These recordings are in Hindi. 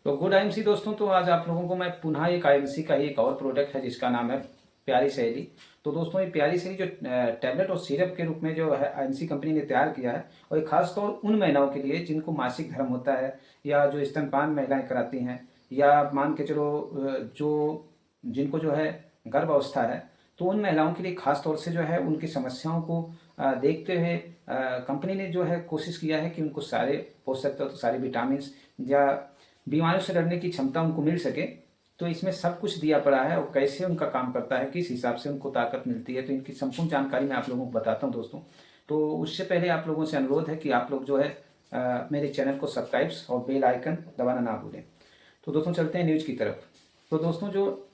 तो गुड आईएमसी दोस्तों, तो आज आप लोगों को मैं पुनः एक आईएमसी का ही एक और प्रोडक्ट है जिसका नाम है प्यारी शैली। तो दोस्तों ये प्यारी शैली जो टैबलेट और सिरप के रूप में जो है आईएमसी कंपनी ने तैयार किया है, और ये खासतौर उन महिलाओं के लिए जिनको मासिक धर्म होता है या जो स्तनपान महिलाएं कराती हैं, या मान के चलो जो जिनको जो है गर्भ अवस्था है, तो उन महिलाओं के लिए खास तौर से जो है उनकी समस्याओं को देखते हुए कंपनी ने जो है कोशिश किया है कि उनको सारे पोषक तत्व, तो सारे विटामिन या बीमारियों से लड़ने की क्षमता उनको मिल सके। तो इसमें सब कुछ दिया पड़ा है, और कैसे उनका काम करता है, किस हिसाब से उनको ताकत मिलती है, तो इनकी संपूर्ण जानकारी मैं आप लोगों को बताता हूं दोस्तों। तो उससे पहले आप लोगों से अनुरोध है कि आप लोग जो है मेरे चैनल को सब्सक्राइब और बेल आइकन दबाना ना भूलें। तो दोस्तों चलते हैं न्यूज की तरफ। तो दोस्तों जो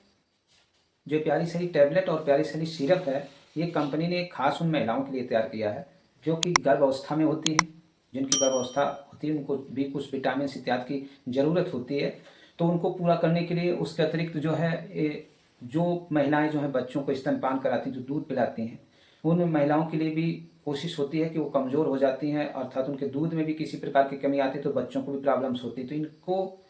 जो प्यारी शैली टैबलेट और प्यारी शैली सिरप है, ये कंपनी ने खास उन महिलाओं के लिए तैयार किया है जो कि गर्भ अवस्था में होती हैं। जिनकी गर्भ अवस्था होती है उनको भी कुछ विटामिन इत्यादि की ज़रूरत होती है। तो उनको पूरा करने के लिए उसके अतिरिक्त जो है जो महिलाएं जो है बच्चों को स्तनपान कराती हैं, जो दूध पिलाती हैं, उन महिलाओं के लिए भी कोशिश होती है कि वो कमज़ोर हो जाती हैं, अर्थात उनके दूध में भी किसी प्रकार की कमी आती है तो बच्चों को भी प्रॉब्लम्स होती है। तो इनको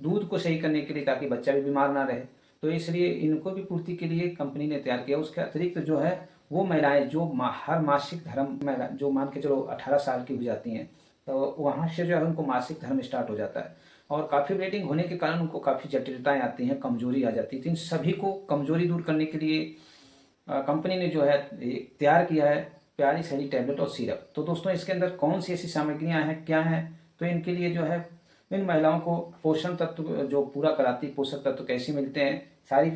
दूध को सही करने के लिए, ताकि बच्चा भी बीमार ना रहे, तो इसलिए इनको भी पूर्ति के लिए कंपनी ने तैयार किया। उसके अतिरिक्त जो है वो महिलाएं जो हर मासिक धर्म महिला जो मान के चलो 18 साल की हो जाती हैं, तो वहाँ से जो है उनको मासिक धर्म स्टार्ट हो जाता है, और काफ़ी ब्लीडिंग होने के कारण उनको काफ़ी जटिलताएं आती हैं, कमजोरी आ जाती है। तो इन सभी को कमजोरी दूर करने के लिए कंपनी ने जो है तैयार किया है प्यारी शैली टैबलेट और सिरप। तो दोस्तों इसके अंदर कौन सी ऐसी सामग्रियां हैं, क्या हैं, तो इनके लिए जो है इन महिलाओं को पोषण तत्व जो पूरा कराती, पोषक तत्व कैसे मिलते हैं, सारी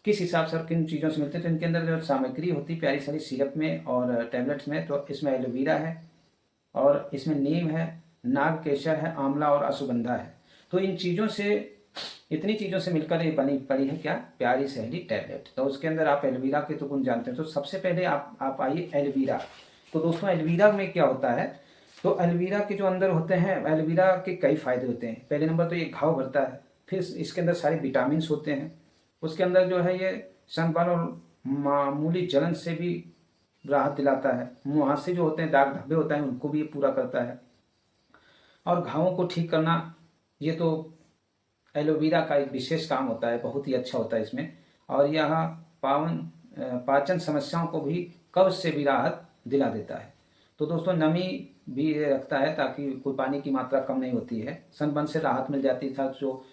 किस हिसाब से और किन चीज़ों से मिलते हैं, तो इनके अंदर जो सामग्री होती है प्यारी शैली सिरप में और टैबलेट्स में, तो इसमें एलोवेरा है, और इसमें नीम है, नाग केसर है, आंवला और अश्वगंधा है। तो इन चीज़ों से, इतनी चीज़ों से मिलकर ये बनी पड़ी है क्या, प्यारी शैली टैबलेट। तो उसके अंदर आप एलोवेरा के तो गुण जानते हैं। तो सबसे पहले आप आइए एलोवेरा। तो दोस्तों एलोवेरा में क्या होता है, तो एलोवेरा के जो अंदर होते हैं, एलोवेरा के कई फायदे होते हैं। पहले नंबर तो ये घाव भरता है, फिर इसके अंदर सारे विटामिन होते हैं। उसके अंदर जो है ये स्तनपान और मामूली जलन से भी राहत दिलाता है। मुहासे जो होते हैं, दाग धब्बे होता है, उनको भी ये पूरा करता है। और घावों को ठीक करना, ये तो एलोवेरा का एक विशेष काम होता है, बहुत ही अच्छा होता है इसमें। और यह पाचन समस्याओं को भी, कब्ज से भी राहत दिला देता है। तो दोस्तों नमी भी रखता है, ताकि कोई पानी की मात्रा कम नहीं होती है, सनबर्न से राहत मिल जाती था, जो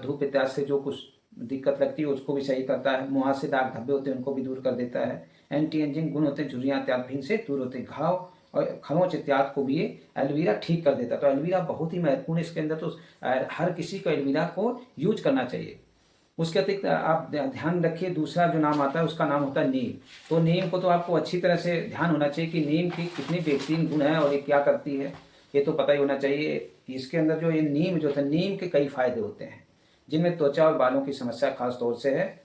धूप इत्यादि से जो कुछ दिक्कत लगती है उसको भी सही करता है। मुहासे, दाग धब्बे होते हैं उनको भी दूर कर देता है। एंटी एजिंग गुण होते हैं, झुर्रियाँ इत्यादि भी से दूर होते हैं। घाव और खरोंच इत्यादि को भी ये एलोवेरा ठीक कर देता है। तो एलोवेरा बहुत ही महत्वपूर्ण है इसके अंदर। तो हर किसी को एलोवेरा को यूज करना चाहिए। उसके अतिरिक्त आप ध्यान रखिए, दूसरा जो नाम आता है उसका नाम होता है नीम। तो नीम को तो आपको अच्छी तरह से ध्यान होना चाहिए कि नीम की कितनी बेहतरीन गुण है और ये क्या करती है, ये तो पता ही होना चाहिए। इसके अंदर जो ये नीम जो था, नीम के कई फायदे होते हैं, जिनमें त्वचा और बालों की समस्या खास तौर से है,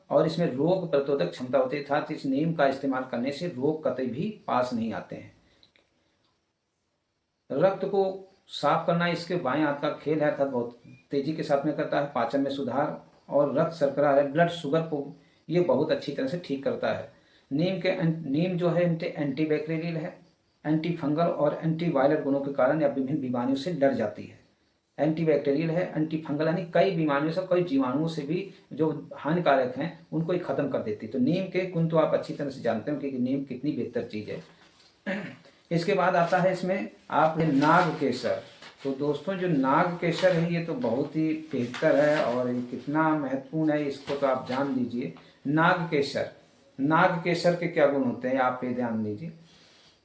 और इसमें रोग प्रतिरोधक क्षमता होती है। अर्थात इस नीम का इस्तेमाल करने से रोग कतई भी पास नहीं आते हैं। रक्त को साफ करना इसके बाएं हाथ का खेल है, अर्थात बहुत तेजी के साथ में करता है। पाचन में सुधार, और रक्त शर्करा है, ब्लड शुगर को ये बहुत अच्छी तरह से ठीक करता है। नीम जो है एंटी बैक्टीरियल है, एंटी फंगल और एंटी वायरल गुणों के कारण यह विभिन्न बीमारियों से लड़ जाती है। एंटी बैक्टीरियल है, एंटी फंगल, यानी कई बीमारियों से, कई जीवाणुओं से भी जो हानिकारक हैं उनको ही खत्म कर देती है। तो नीम के गुण तो आप अच्छी तरह से जानते हो कि नीम कितनी बेहतर चीज़ है। इसके बाद आता है इसमें आप नाग केसर। तो दोस्तों जो नाग केसर है ये तो बहुत ही बेहतर है, और ये कितना महत्वपूर्ण है इसको तो आप जान लीजिए। नाग केसर के क्या गुण होते हैं आप ये ध्यान दीजिए।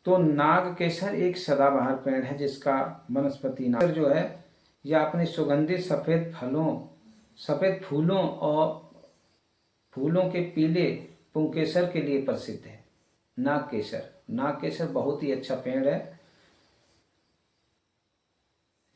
तो नाग केसर एक सदाबहार पेड़ है, जिसका वनस्पति नाग जो है यह अपने सुगंधित सफेद फूलों और फूलों के पीले पुंकेसर के लिए प्रसिद्ध है। नाग केसर बहुत ही अच्छा पेड़ है,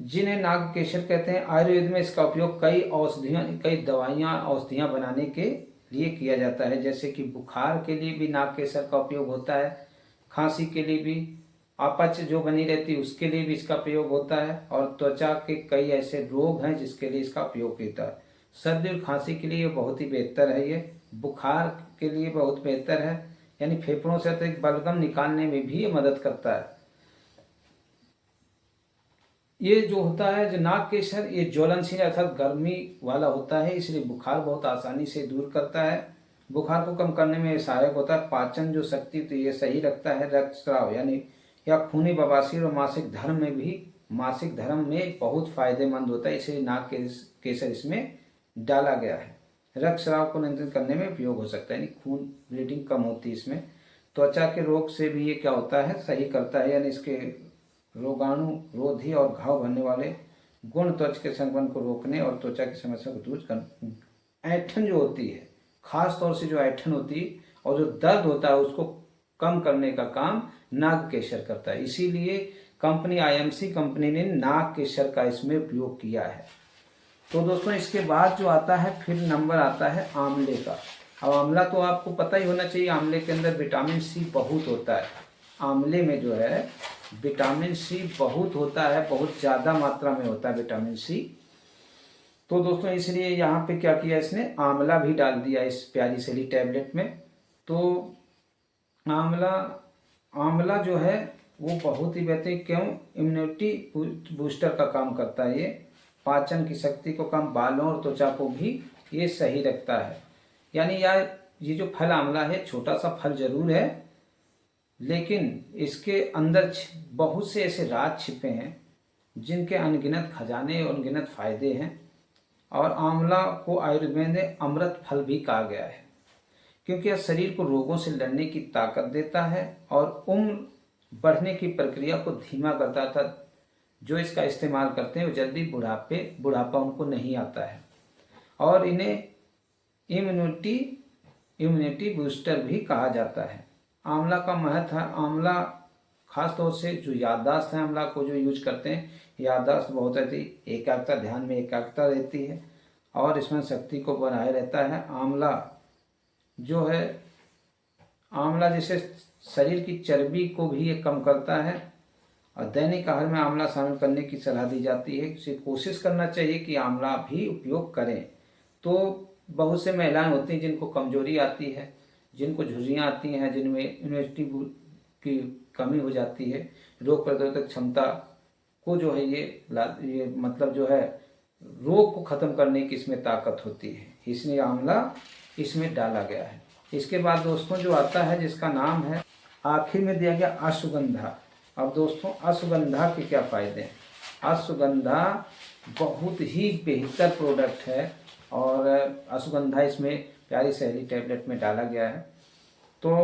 जिन्हें नाग केसर कहते हैं। आयुर्वेद में इसका उपयोग कई दवाइयाँ औषधियाँ बनाने के लिए किया जाता है। जैसे कि बुखार के लिए भी नाग केसर का उपयोग होता है, खांसी के लिए भी, अपच जो बनी रहती है उसके लिए भी इसका प्रयोग होता है, और त्वचा के कई ऐसे रोग हैं जिसके लिए इसका उपयोग होता है। सर्दी और खांसी के लिए बहुत ही बेहतर है, ये बुखार के लिए बहुत बेहतर है, यानी फेफड़ों से अतिरिक्त बलगम निकालने में भी ये मदद करता है। ये जो होता है जो नाग केसर, ये ज्वलनशील अर्थात गर्मी वाला होता है, इसलिए बुखार बहुत आसानी से दूर करता है। बुखार को कम करने में सहायक होता है। पाचन जो शक्ति तो ये सही रखता है। रक्तस्राव यानी या खूनी बवासीर और मासिक धर्म में बहुत फायदेमंद होता है, इसलिए नाग केसर इसमें डाला गया है। रक्तस्राव को नियंत्रित करने में उपयोग हो सकता है, यानी खून ब्लीडिंग कम होती है इसमें। त्वचा के रोग से भी ये क्या होता है, सही करता है, यानी इसके रोगाणु रोधी और घाव भरने वाले गुण त्वचा के संक्रमण को रोकने और त्वचा की समस्या को दूर करने। ऐंठन जो होती है, खास तौर से जो ऐंठन होती है और जो दर्द होता है उसको कम करने का काम नाग केसर करता है। इसीलिए कंपनी आईएमसी कंपनी ने नाग केसर का इसमें उपयोग किया है। तो दोस्तों इसके बाद जो आता है फिर नंबर आता है आंवले का। अब आंवला तो आपको पता ही होना चाहिए, आंवले के अंदर विटामिन सी बहुत होता है। आंवले में जो है विटामिन सी बहुत होता है, बहुत ज़्यादा मात्रा में होता है विटामिन सी। तो दोस्तों इसलिए यहाँ पे क्या किया, इसने आंवला भी डाल दिया इस प्यारी सैली टैबलेट में। तो आंवला जो है वो बहुत ही बेहतरीन, क्यों, इम्यूनिटी बूस्टर का काम करता है। ये पाचन की शक्ति को कम, बालों और त्वचा को भी ये सही रखता है। यानी ये जो फल आंवला है, छोटा सा फल जरूर है, लेकिन इसके अंदर बहुत से ऐसे राज छिपे हैं जिनके अनगिनत खजाने और अनगिनत फायदे हैं। और आंवला को आयुर्वेद में अमृत फल भी कहा गया है, क्योंकि यह शरीर को रोगों से लड़ने की ताकत देता है और उम्र बढ़ने की प्रक्रिया को धीमा करता था। जो इसका इस्तेमाल करते हैं वो जल्दी बुढ़ापा उनको नहीं आता है। और इन्हें इम्यूनिटी बूस्टर भी कहा जाता है। आंवला का महत्व है, आंवला खास तौर से जो याददाश्त है, आंवला को जो यूज करते हैं, याददाश्त बहुत रहती है, एकाग्रता, ध्यान में एकाग्रता रहती है और इसमें शक्ति को बनाए रहता है। आंवला जो है, आंवला जैसे शरीर की चर्बी को भी ये कम करता है और दैनिक आहार में आंवला शामिल करने की सलाह दी जाती है। इसे कोशिश करना चाहिए कि आंवला भी उपयोग करें। तो बहुत से महिलाएं होती हैं जिनको कमजोरी आती है, जिनको झुर्रियाँ आती हैं, जिनमें इम्यूनिटी की कमी हो जाती है, रोग प्रतिरोधक क्षमता को जो है ये मतलब जो है रोग को खत्म करने की इसमें ताकत होती है, इसलिए आंवला इसमें डाला गया है। इसके बाद दोस्तों जो आता है जिसका नाम है, आखिर में दिया गया अश्वगंधा। अब दोस्तों अश्वगंधा के क्या फायदे हैं। अश्वगंधा बहुत ही बेहतर प्रोडक्ट है और अश्वगंधा इसमें प्यारी सैली टैबलेट में डाला गया है। तो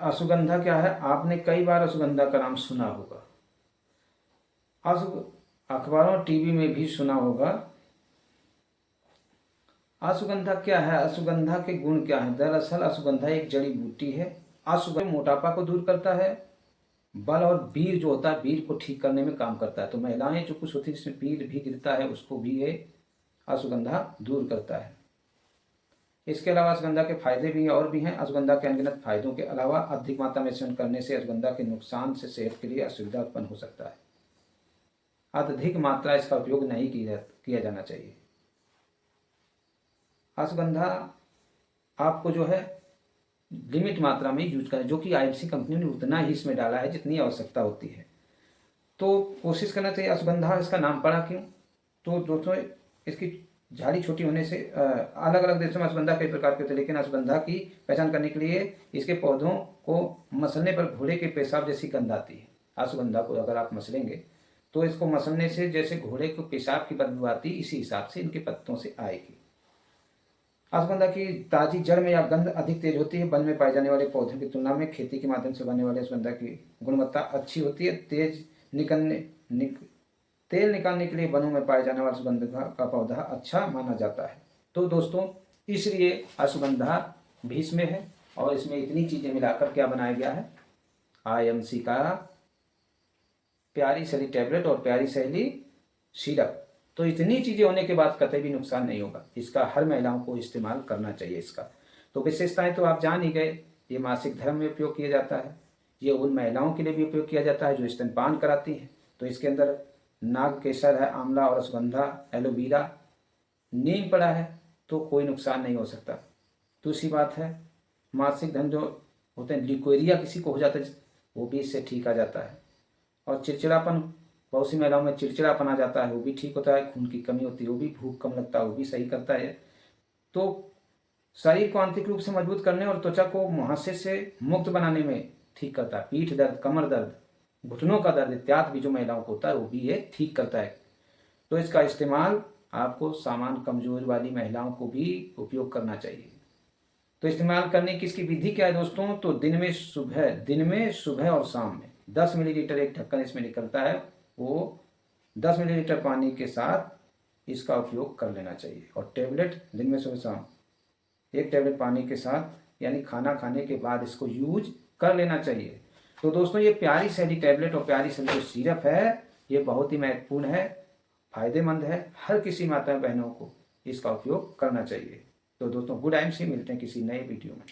अश्वगंधा क्या है, आपने कई बार अश्वगंधा का नाम सुना होगा, अखबारों टीवी में भी सुना होगा। अश्वगंधा क्या है, अश्वगंधा के गुण क्या है। दरअसल अश्वगंधा एक जड़ी बूटी है। अश्वगंधा मोटापा को दूर करता है, बल और बीर जो होता है, बीर को ठीक करने में काम करता है। तो महिलाएं जो कुछ होती है जिसमें बीर भी गिरता है, उसको भी ये अश्वगंधा दूर करता है। इसके अलावा अश्वगंधा के फायदे भी और भी हैं। अश्वगंधा के अनगिनत फायदों के अलावा अधिक मात्रा में सेवन करने से अश्वगंधा के नुकसान से सेहत के लिए असुविधा उत्पन्न हो सकता है। अत्यधिक मात्रा इसका उपयोग नहीं किया जाना चाहिए। अश्वगंधा आपको जो है लिमिट मात्रा में यूज करें, जो कि आईएमसी कंपनी ने उतना ही इसमें डाला है जितनी आवश्यकता होती है। तो कोशिश करना चाहिए। अश्वगंधा इसका नाम पड़ा क्यों, तो दोस्तों इसकी झाड़ी छोटी होने से अलग अलग देशों में अश्वगंधा कई प्रकार के होते हैं, लेकिन अश्वगंधा की पहचान करने के लिए इसके पौधों को मसलने पर घोड़े के पेशाब जैसी गंध आती है। अश्वगंधा को अगर आप मसलेंगे तो इसको मसलने से जैसे घोड़े को पेशाब की बदबू आती, इसी हिसाब से इनके पत्तों से आएगी। अश्वगंधा की ताजी जड़ में यह गंध अधिक तेज होती है। वन में पाए जाने वाले पौधों की तुलना में खेती के माध्यम से बनने वाले अश्वगंधा की गुणवत्ता अच्छी होती है। तेल निकालने के लिए वनों में पाए जाने वाले अश्वगंधा का पौधा अच्छा माना जाता है। तो दोस्तों इसलिए अश्वगंधा भी इसमें है और इसमें इतनी चीजें मिलाकर क्या बनाया गया है, आईएमसी का प्यारी सैली टैबलेट और प्यारी सैली सिरप। तो इतनी चीजें होने के बाद कतई भी नुकसान नहीं होगा। इसका हर महिलाओं को इस्तेमाल करना चाहिए। इसका तो विशेषताएं तो आप जान ही गए। ये मासिक धर्म में उपयोग किया जाता है। ये उन महिलाओं के लिए भी उपयोग किया जाता है जो स्तनपान कराती हैं। तो इसके अंदर नाग केसर है, आंवला और अश्वगंधा, एलोवेरा, नीम पड़ा है, तो कोई नुकसान नहीं हो सकता। दूसरी बात है, मासिक धर्म जो होते हैं, लिकोरिया किसी को हो जाता है, वो भी इससे ठीक आ जाता है। और चिड़चिड़ापन बहुत सी महिलाओं में चिड़चिड़ापन आ जाता है, वो भी ठीक होता है। खून की कमी होती है, वो भी भूख कम लगता है, वो भी सही करता है। तो शरीर को आंतरिक रूप से मजबूत करने और त्वचा को मुहासे से मुक्त बनाने में ठीक करता है। पीठ दर्द, कमर दर्द, घुटनों का दर्द इत्यादि भी जो महिलाओं को होता है वो भी ये ठीक करता है। तो इसका इस्तेमाल आपको सामान्य कमजोरी वाली महिलाओं को भी उपयोग करना चाहिए। तो इस्तेमाल करने की इसकी विधि क्या है दोस्तों? तो दिन में सुबह और शाम में 10 मिलीलीटर एक ढक्कन इसमें निकलता है, वो 10 मिलीलीटर पानी के साथ इसका उपयोग कर लेना चाहिए। और टेबलेट दिन में सुबह शाम एक टेबलेट पानी के साथ यानी खाना खाने के बाद इसको यूज कर लेना चाहिए। तो दोस्तों ये प्यारी शैली टैबलेट और प्यारी शैली जो सिरप है ये बहुत ही महत्वपूर्ण है, फायदेमंद है। हर किसी माता बहनों को इसका उपयोग करना चाहिए। तो दोस्तों गुड टाइम से मिलते हैं किसी नए वीडियो में।